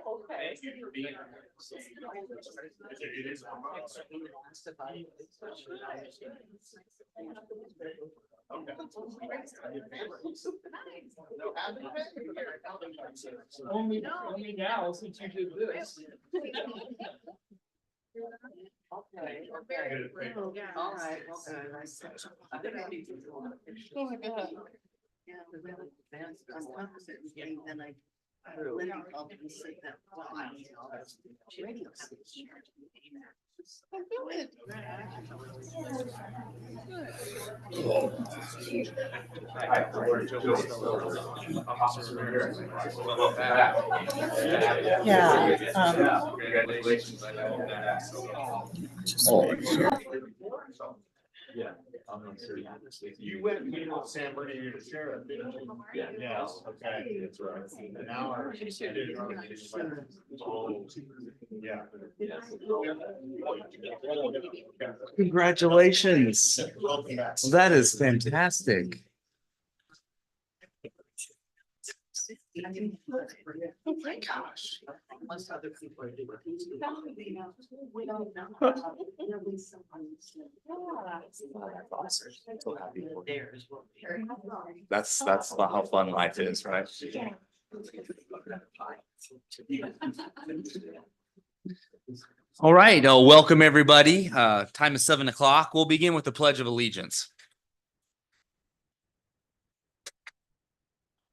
Okay. Only now since you did this. Okay. All right. Oh my God. Yeah, we really advanced on opposite and then I. Lindy called and said that. Well, I mean, all this radio station. Yeah. Congratulations. Yeah. You went, you know, San Bernardino to sheriff, didn't you? Yeah. Yes, okay, that's right. And now I. Yeah. Congratulations. That is fantastic. Oh my gosh. Most other people are doing it. We don't know. Really someone said, there is what. That's how fun life is, right? All right, welcome everybody. Time is 7 o'clock. We'll begin with the Pledge of Allegiance.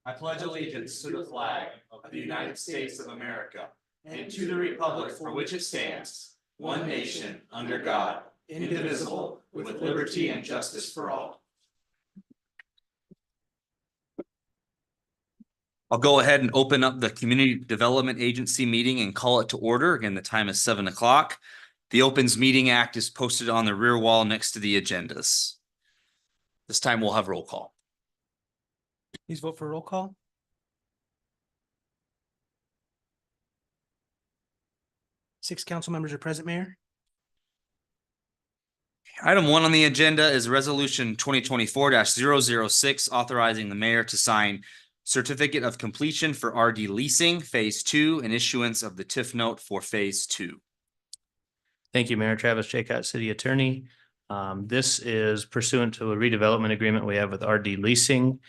I pledge allegiance to the flag of the United States of America and to the republic for which it stands, one nation, under God, indivisible, with liberty and justice for all. I'll go ahead and open up the Community Development Agency meeting and call it to order. Again, the time is 7 o'clock. The Opens Meeting Act is posted on the rear wall next to the agendas. This time we'll have roll call. Please vote for roll call. Six council members are present, Mayor. Item 1 on the agenda is Resolution 2024-006, authorizing the mayor to sign Certificate of Completion for RD Leasing Phase 2 and issuance of the TIF note for Phase 2. Thank you, Mayor Travis Jacott, City Attorney. This is pursuant to a redevelopment agreement we have with RD Leasing.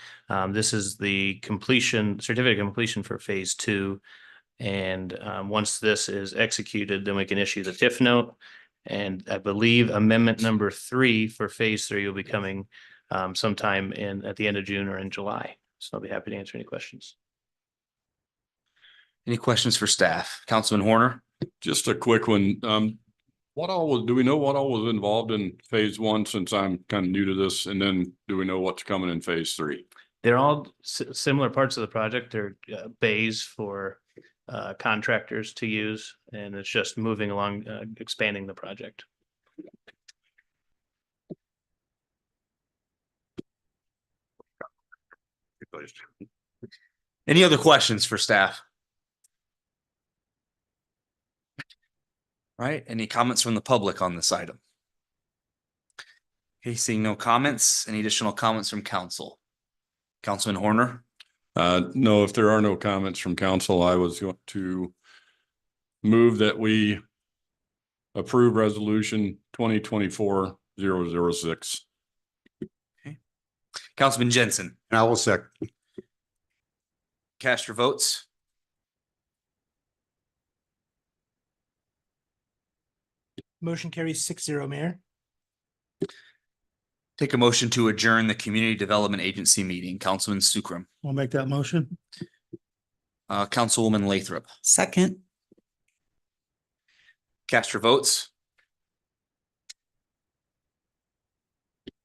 This is the completion, certificate of completion for Phase 2. And once this is executed, then we can issue the TIF note. And I believe amendment number 3 for Phase 3 will be coming sometime at the end of June or in July. So I'll be happy to answer any questions. Any questions for staff? Councilman Horner? Just a quick one. Do we know what all was involved in Phase 1 since I'm kind of new to this? And then do we know what's coming in Phase 3? They're all similar parts of the project. They're bays for contractors to use, and it's just moving along, expanding the project. Any other questions for staff? All right, any comments from the public on this item? Okay, seeing no comments, any additional comments from council? Councilman Horner? No, if there are no comments from council, I was going to move that we approve resolution 2024-006. Okay. Councilman Jensen? And I will second. Cast your votes. Motion carries 6-0, Mayor. Take a motion to adjourn the Community Development Agency meeting. Councilman Sukram. I'll make that motion. Councilwoman Lathrop. Second. Cast your votes.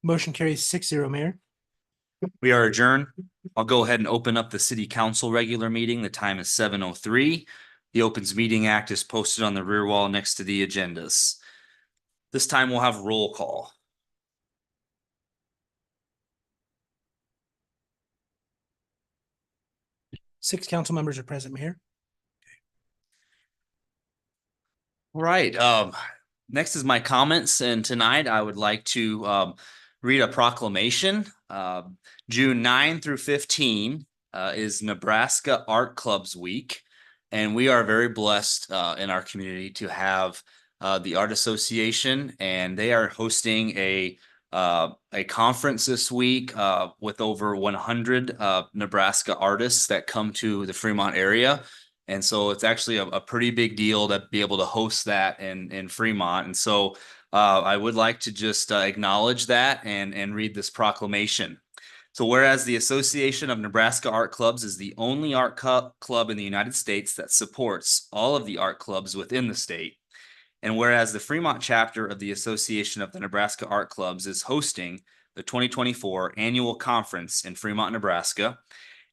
Motion carries 6-0, Mayor. We are adjourned. I'll go ahead and open up the City Council regular meeting. The time is 7:03. The Opens Meeting Act is posted on the rear wall next to the agendas. This time we'll have roll call. Six council members are present, Mayor. All right, next is my comments, and tonight I would like to read a proclamation. June 9 through 15 is Nebraska Art Clubs Week. And we are very blessed in our community to have the Art Association, and they are hosting a conference this week with over 100 Nebraska artists that come to the Fremont area. And so it's actually a pretty big deal to be able to host that in Fremont. And so I would like to just acknowledge that and read this proclamation. So whereas the Association of Nebraska Art Clubs is the only art club in the United States that supports all of the art clubs within the state, and whereas the Fremont chapter of the Association of the Nebraska Art Clubs is hosting the 2024 annual conference in Fremont, Nebraska,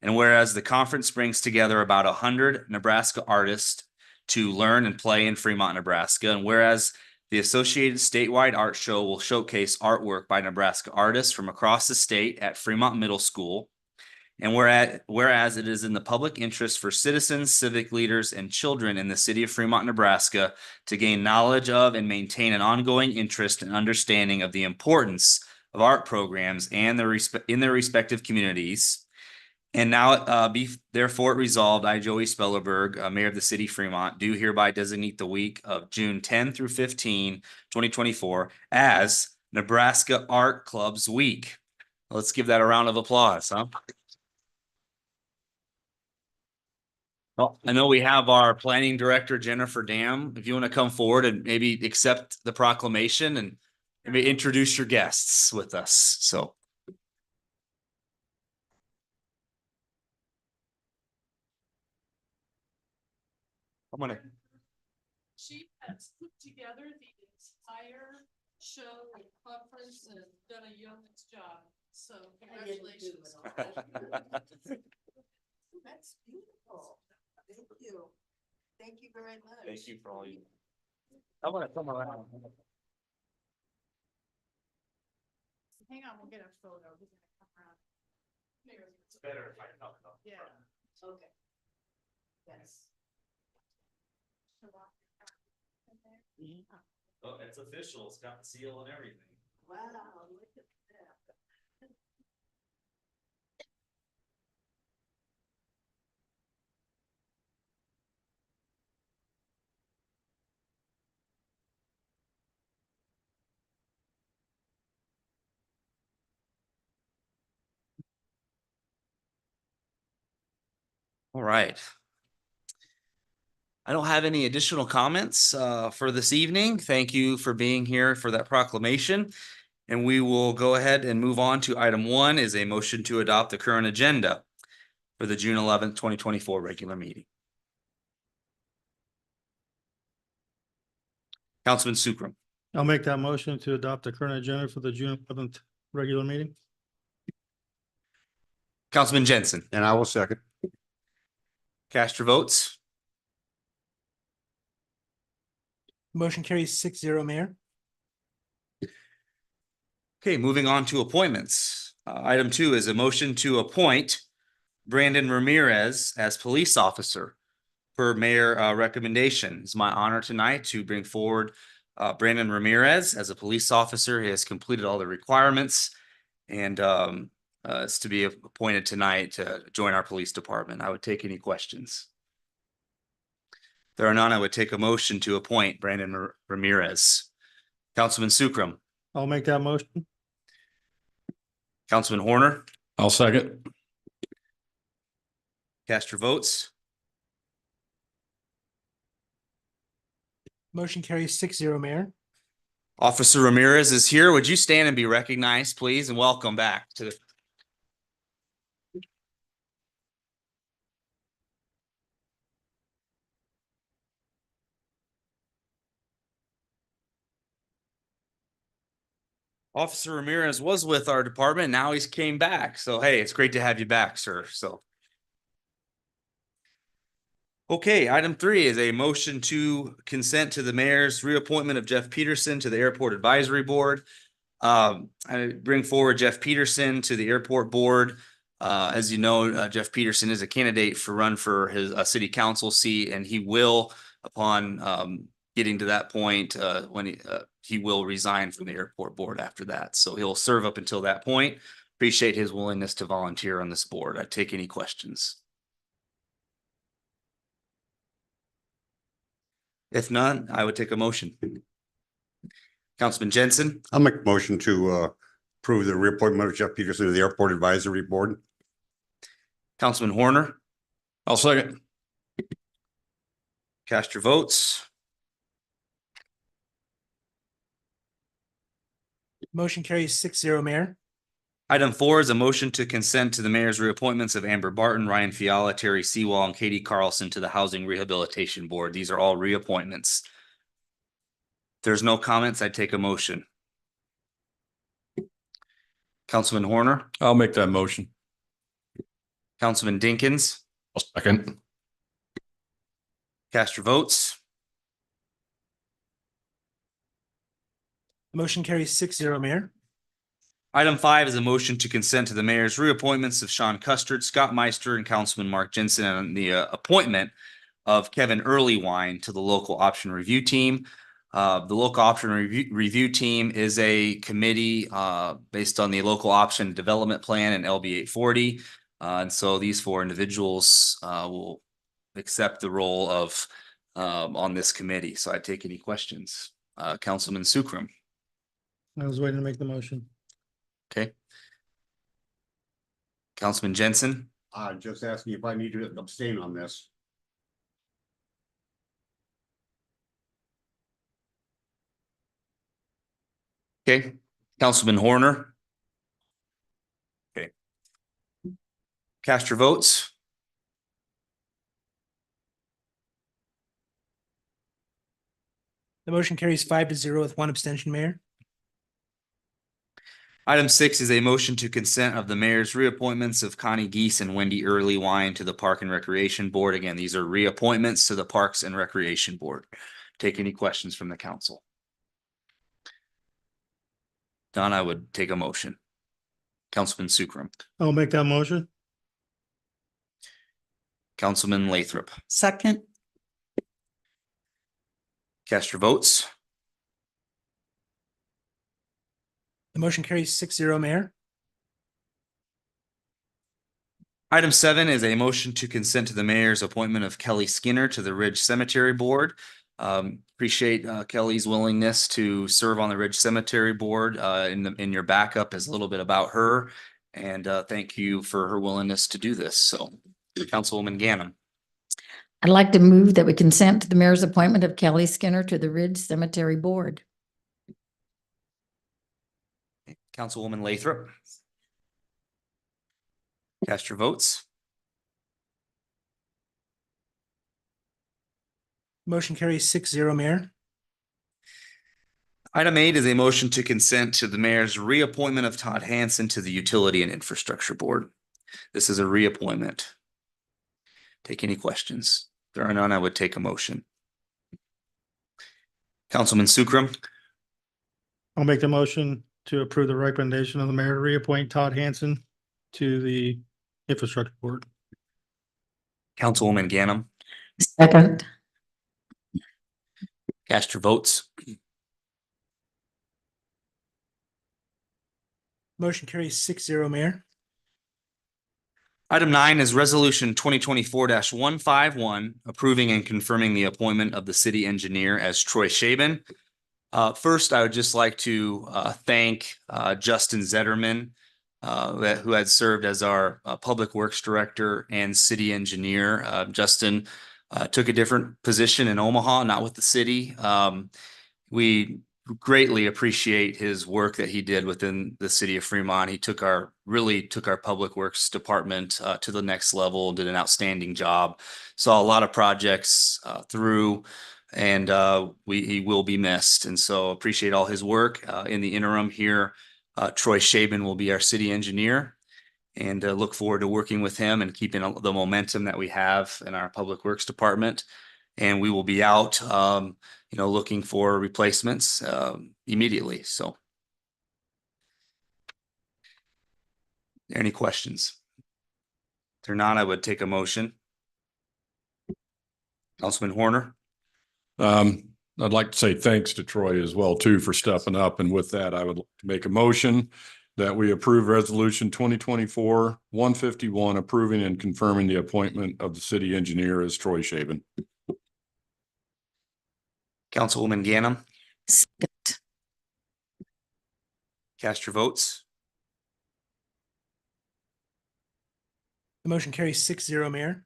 and whereas the conference brings together about 100 Nebraska artists to learn and play in Fremont, Nebraska, and whereas the Associated Statewide Art Show will showcase artwork by Nebraska artists from across the state at Fremont Middle School. And whereas it is in the public interest for citizens, civic leaders, and children in the city of Fremont, Nebraska to gain knowledge of and maintain an ongoing interest and understanding of the importance of art programs and in their respective communities. And now be therefore resolved, I, Joey Spellerberg, Mayor of the City of Fremont, do hereby designate the week of June 10 through 15, 2024 as Nebraska Art Clubs Week. Let's give that a round of applause, huh? Well, I know we have our planning director, Jennifer Dam. If you want to come forward and maybe accept the proclamation and maybe introduce your guests with us, so. I'm gonna. She has put together the entire show and conference and done a yeoman's job. So congratulations. That's beautiful. Thank you. Thank you very much. Thank you for all you. I want to come around. Hang on, we'll get a photo. He's gonna come around. It's better if I come. Yeah. Okay. Yes. Oh, it's official. It's got the seal and everything. Wow, look at that. All right. I don't have any additional comments for this evening. Thank you for being here for that proclamation. And we will go ahead and move on to item 1 is a motion to adopt the current agenda for the June 11th, 2024 regular meeting. Councilman Sukram. I'll make that motion to adopt the current agenda for the June 11th regular meeting. Councilman Jensen. And I will second. Cast your votes. Motion carries 6-0, Mayor. Okay, moving on to appointments. Item 2 is a motion to appoint Brandon Ramirez as police officer per mayor recommendation. It's my honor tonight to bring forward Brandon Ramirez as a police officer. He has completed all the requirements and is to be appointed tonight to join our police department. I would take any questions. If there are none, I would take a motion to appoint Brandon Ramirez. Councilman Sukram. I'll make that motion. Councilman Horner. I'll second. Cast your votes. Motion carries 6-0, Mayor. Officer Ramirez is here. Would you stand and be recognized, please, and welcome back to the. Officer Ramirez was with our department. Now he's came back. So, hey, it's great to have you back, sir. So. Okay, item 3 is a motion to consent to the mayor's reappointment of Jeff Peterson to the Airport Advisory Board. I bring forward Jeff Peterson to the Airport Board. As you know, Jeff Peterson is a candidate for run for his city council seat, and he will, upon getting to that point, when he will resign from the Airport Board after that. So he'll serve up until that point. Appreciate his willingness to volunteer on this board. I take any questions. If none, I would take a motion. Councilman Jensen, I'll make a motion to approve the reappointment of Jeff Peterson to the Airport Advisory Board. Councilman Horner, I'll second. cast your votes. Motion carries 6-0, Mayor. Item 4 is a motion to consent to the mayor's reappointments of Amber Barton, Ryan Fiala, Terry Seawall, and Katie Carlson to the Housing Rehabilitation Board. These are all reappointments. If there's no comments, I'd take a motion. Councilman Horner, I'll make that motion. Councilman Dinkins, I'll second. cast your votes. Motion carries 6-0, Mayor. Item 5 is a motion to consent to the mayor's reappointments of Sean Custard, Scott Meister, and Councilman Mark Jensen, and the appointment of Kevin Earlywine to the local option review team. The local option review team is a committee based on the local option development plan and LB 840. And so these 4 individuals will accept the role of on this committee. So I take any questions. Councilman Sukram. I was waiting to make the motion. Okay. Councilman Jensen, Just asking if I need to abstain on this. okay. Councilman Horner. Okay. Cast your votes. The motion carries 5-0 with 1 abstention, Mayor. Item 6 is a motion to consent of the mayor's reappointments of Connie Geese and Wendy Earlywine to the Park and Recreation Board. Again, these are reappointments to the Parks and Recreation Board. Take any questions from the council. Don, I would take a motion. Councilman Sukram, I'll make that motion. Councilman Lathrop, Second. cast your votes. The motion carries 6-0, Mayor. Item 7 is a motion to consent to the mayor's appointment of Kelly Skinner to the Ridge Cemetery Board. Appreciate Kelly's willingness to serve on the Ridge Cemetery Board. In your backup is a little bit about her, and thank you for her willingness to do this. So, Councilwoman Ganem, I'd like to move that we consent to the mayor's appointment of Kelly Skinner to the Ridge Cemetery Board. Councilwoman Lathrop, cast your votes. Motion carries 6-0, Mayor. Item 8 is a motion to consent to the mayor's reappointment of Todd Hansen to the Utility and Infrastructure Board. This is a reappointment. Take any questions. If there are none, I would take a motion. Councilman Sukram, I'll make the motion to approve the recommendation of the mayor to reappoint Todd Hansen to the Infrastructure Board. Councilwoman Ganem, Second. cast your votes. Motion carries 6-0, Mayor. Item 9 is resolution 2024-151, approving and confirming the appointment of the city engineer as Troy Shaben. First, I would just like to thank Justin Zetterman, who had served as our Public Works Director and City Engineer. Justin took a different position in Omaha, not with the city. We greatly appreciate his work that he did within the city of Fremont. He really took our Public Works Department to the next level, did an outstanding job, saw a lot of projects through, and he will be missed. And so appreciate all his work. In the interim here, Troy Shaben will be our city engineer, and look forward to working with him and keeping the momentum that we have in our Public Works Department. And we will be out, looking for replacements immediately. So, any questions? If they're not, I would take a motion. Councilman Horner. I'd like to say thanks to Troy as well too for stepping up. And with that, I would like to make a motion that we approve resolution 2024-151, approving and confirming the appointment of the city engineer as Troy Shaben. Councilwoman Ganem, Second. cast your votes. The motion carries 6-0, Mayor.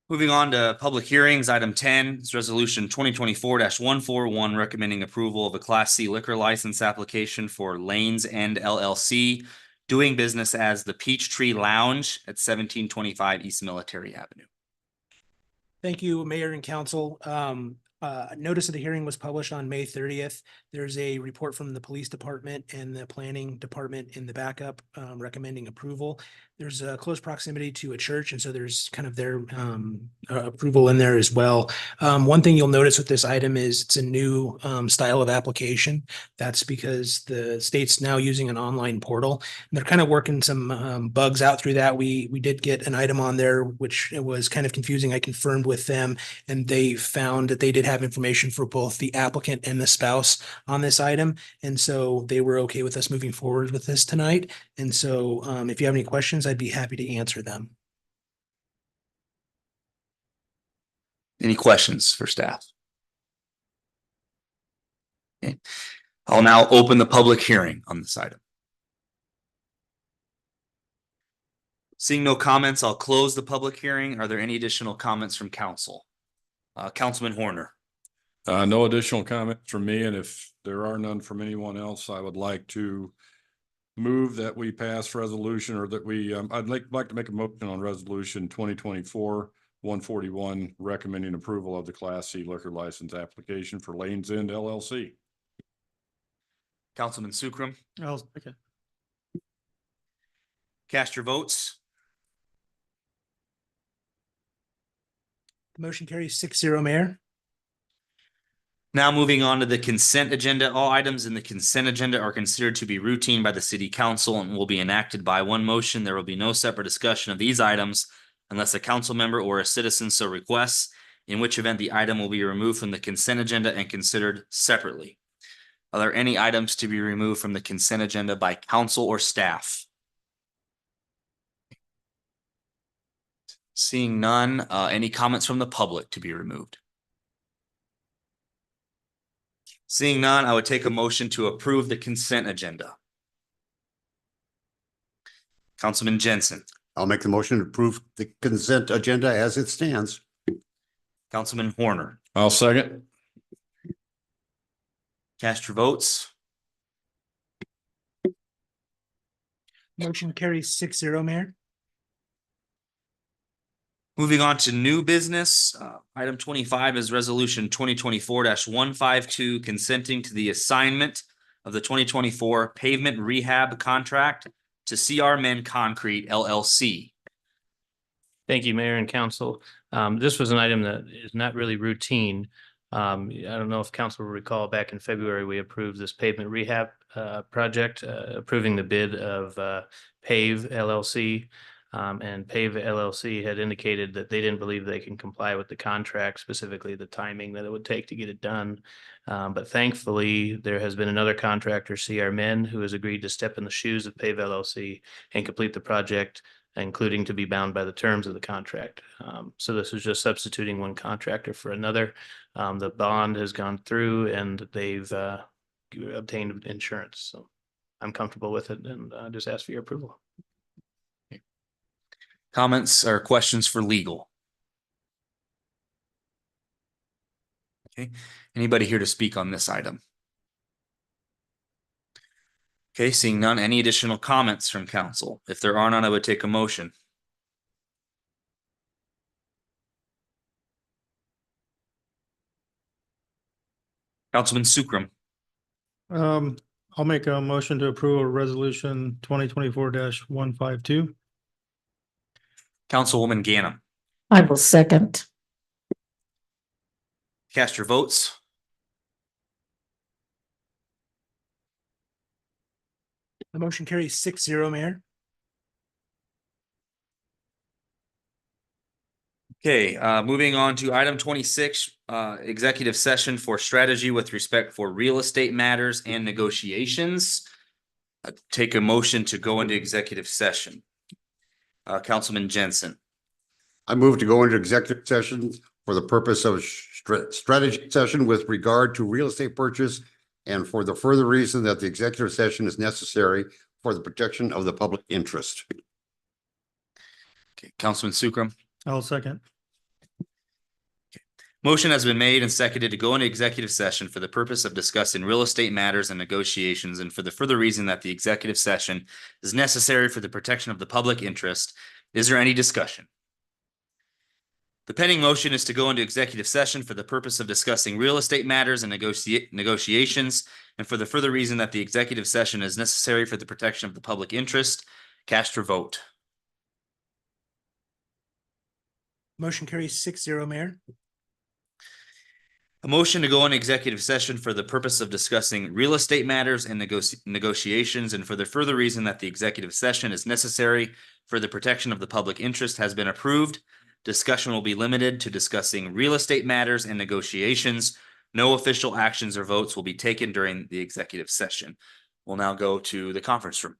Moving on to public hearings, item 10 is resolution 2024-141, recommending approval of a Class C liquor license application for Lanes End LLC, doing business as the Peachtree Lounge at 1725 East Military Avenue. Thank you, Mayor and Council. Notice of the hearing was published on May 30th. There's a report from the Police Department and the Planning Department in the backup recommending approval. There's a close proximity to a church, and so there's kind of their approval in there as well. One thing you'll notice with this item is it's a new style of application. That's because the state's now using an online portal. And they're kind of working some bugs out through that. We did get an item on there, which it was kind of confusing. I confirmed with them, and they found that they did have information for both the applicant and the spouse on this item. And so they were okay with us moving forward with this tonight. And so if you have any questions, I'd be happy to answer them. Any questions for staff? Okay. I'll now open the public hearing on this item. Seeing no comments, I'll close the public hearing. Are there any additional comments from council? Councilman Horner. No additional comments from me, and if there are none from anyone else, I would like to move that we pass resolution, or that we, I'd like to make a motion on resolution 2024-141, recommending approval of the Class C liquor license application for Lanes End LLC. Councilman Sukram, Okay. cast your votes. The motion carries 6-0, Mayor. Now moving on to the consent agenda. All items in the consent agenda are considered to be routine by the city council and will be enacted by one motion. There will be no separate discussion of these items unless a council member or a citizen so requests, in which event the item will be removed from the consent agenda and considered separately. Are there any items to be removed from the consent agenda by council or staff? Seeing none, any comments from the public to be removed? Seeing none, I would take a motion to approve the consent agenda. Councilman Jensen, I'll make the motion to approve the consent agenda as it stands. Councilman Horner, I'll second. cast your votes. Motion carries 6-0, Mayor. Moving on to new business, item 25 is resolution 2024-152, consenting to the assignment of the 2024 pavement rehab contract to CR Men Concrete LLC. Thank you, Mayor and Council. This was an item that is not really routine. I don't know if council will recall, back in February, we approved this pavement rehab project, approving the bid of Pave LLC. And Pave LLC had indicated that they didn't believe they can comply with the contract, specifically the timing that it would take to get it done. But thankfully, there has been another contractor, CR Men, who has agreed to step in the shoes of Pave LLC and complete the project, including to be bound by the terms of the contract. So this is just substituting one contractor for another. The bond has gone through and they've obtained insurance. So I'm comfortable with it, and just ask for your approval. Comments or questions for legal? Okay, anybody here to speak on this item? Okay, seeing none, any additional comments from council? If there are none, I would take a motion. Councilman Sukram, I'll make a motion to approve a resolution 2024-152. Councilwoman Ganem, I will second. cast your votes. The motion carries 6-0, Mayor. Okay, moving on to item 26, executive session for strategy with respect for real estate matters and negotiations. Take a motion to go into executive session. Councilman Jensen, I move to go into executive session for the purpose of strategy session with regard to real estate purchase and for the further reason that the executive session is necessary for the protection of the public interest. Okay, Councilman Sukram. I'll second. Motion has been made and seconded to go into executive session for the purpose of discussing real estate matters and negotiations and for the further reason that the executive session is necessary for the protection of the public interest. Is there any discussion? The pending motion is to go into executive session for the purpose of discussing real estate matters and negotiations and for the further reason that the executive session is necessary for the protection of the public interest. Cast your vote. Motion carries 6-0, Mayor. A motion to go into executive session for the purpose of discussing real estate matters and negotiations and for the further reason that the executive session is necessary for the protection of the public interest has been approved. Discussion will be limited to discussing real estate matters and negotiations. No official actions or votes will be taken during the executive session. We'll now go to the conference room.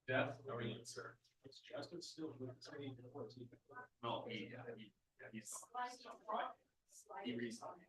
Jeff, how are you, sir? Is Justin still with the city? No, he's. He resigned.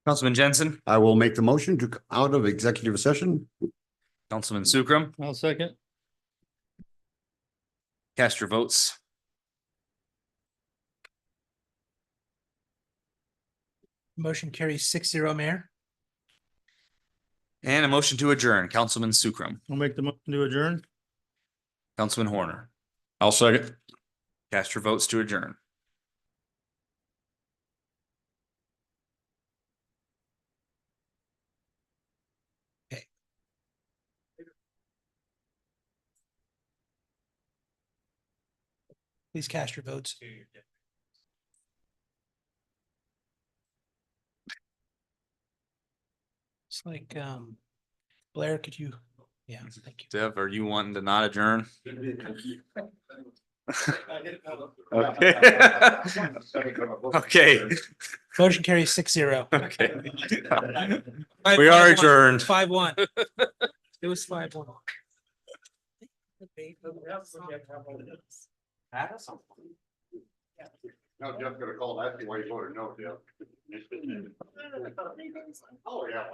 Councilman Jensen, I will make the motion to come out of executive session. Councilman Sukram, I'll second. cast your votes. Motion carries 6-0, Mayor. And a motion to adjourn, Councilman Sukram, I'll make the motion to adjourn. Councilman Horner, I'll second. cast your votes to adjourn. Please cast your votes. It's like, Blair, could you? Yeah, thank you. Dev, are you wanting to not adjourn? Okay. Motion carries 6-0. Okay. We are adjourned. 5-1. It was 5-1. No, Jeff's gonna call, ask you why you voted no, Jeff. Oh, yeah.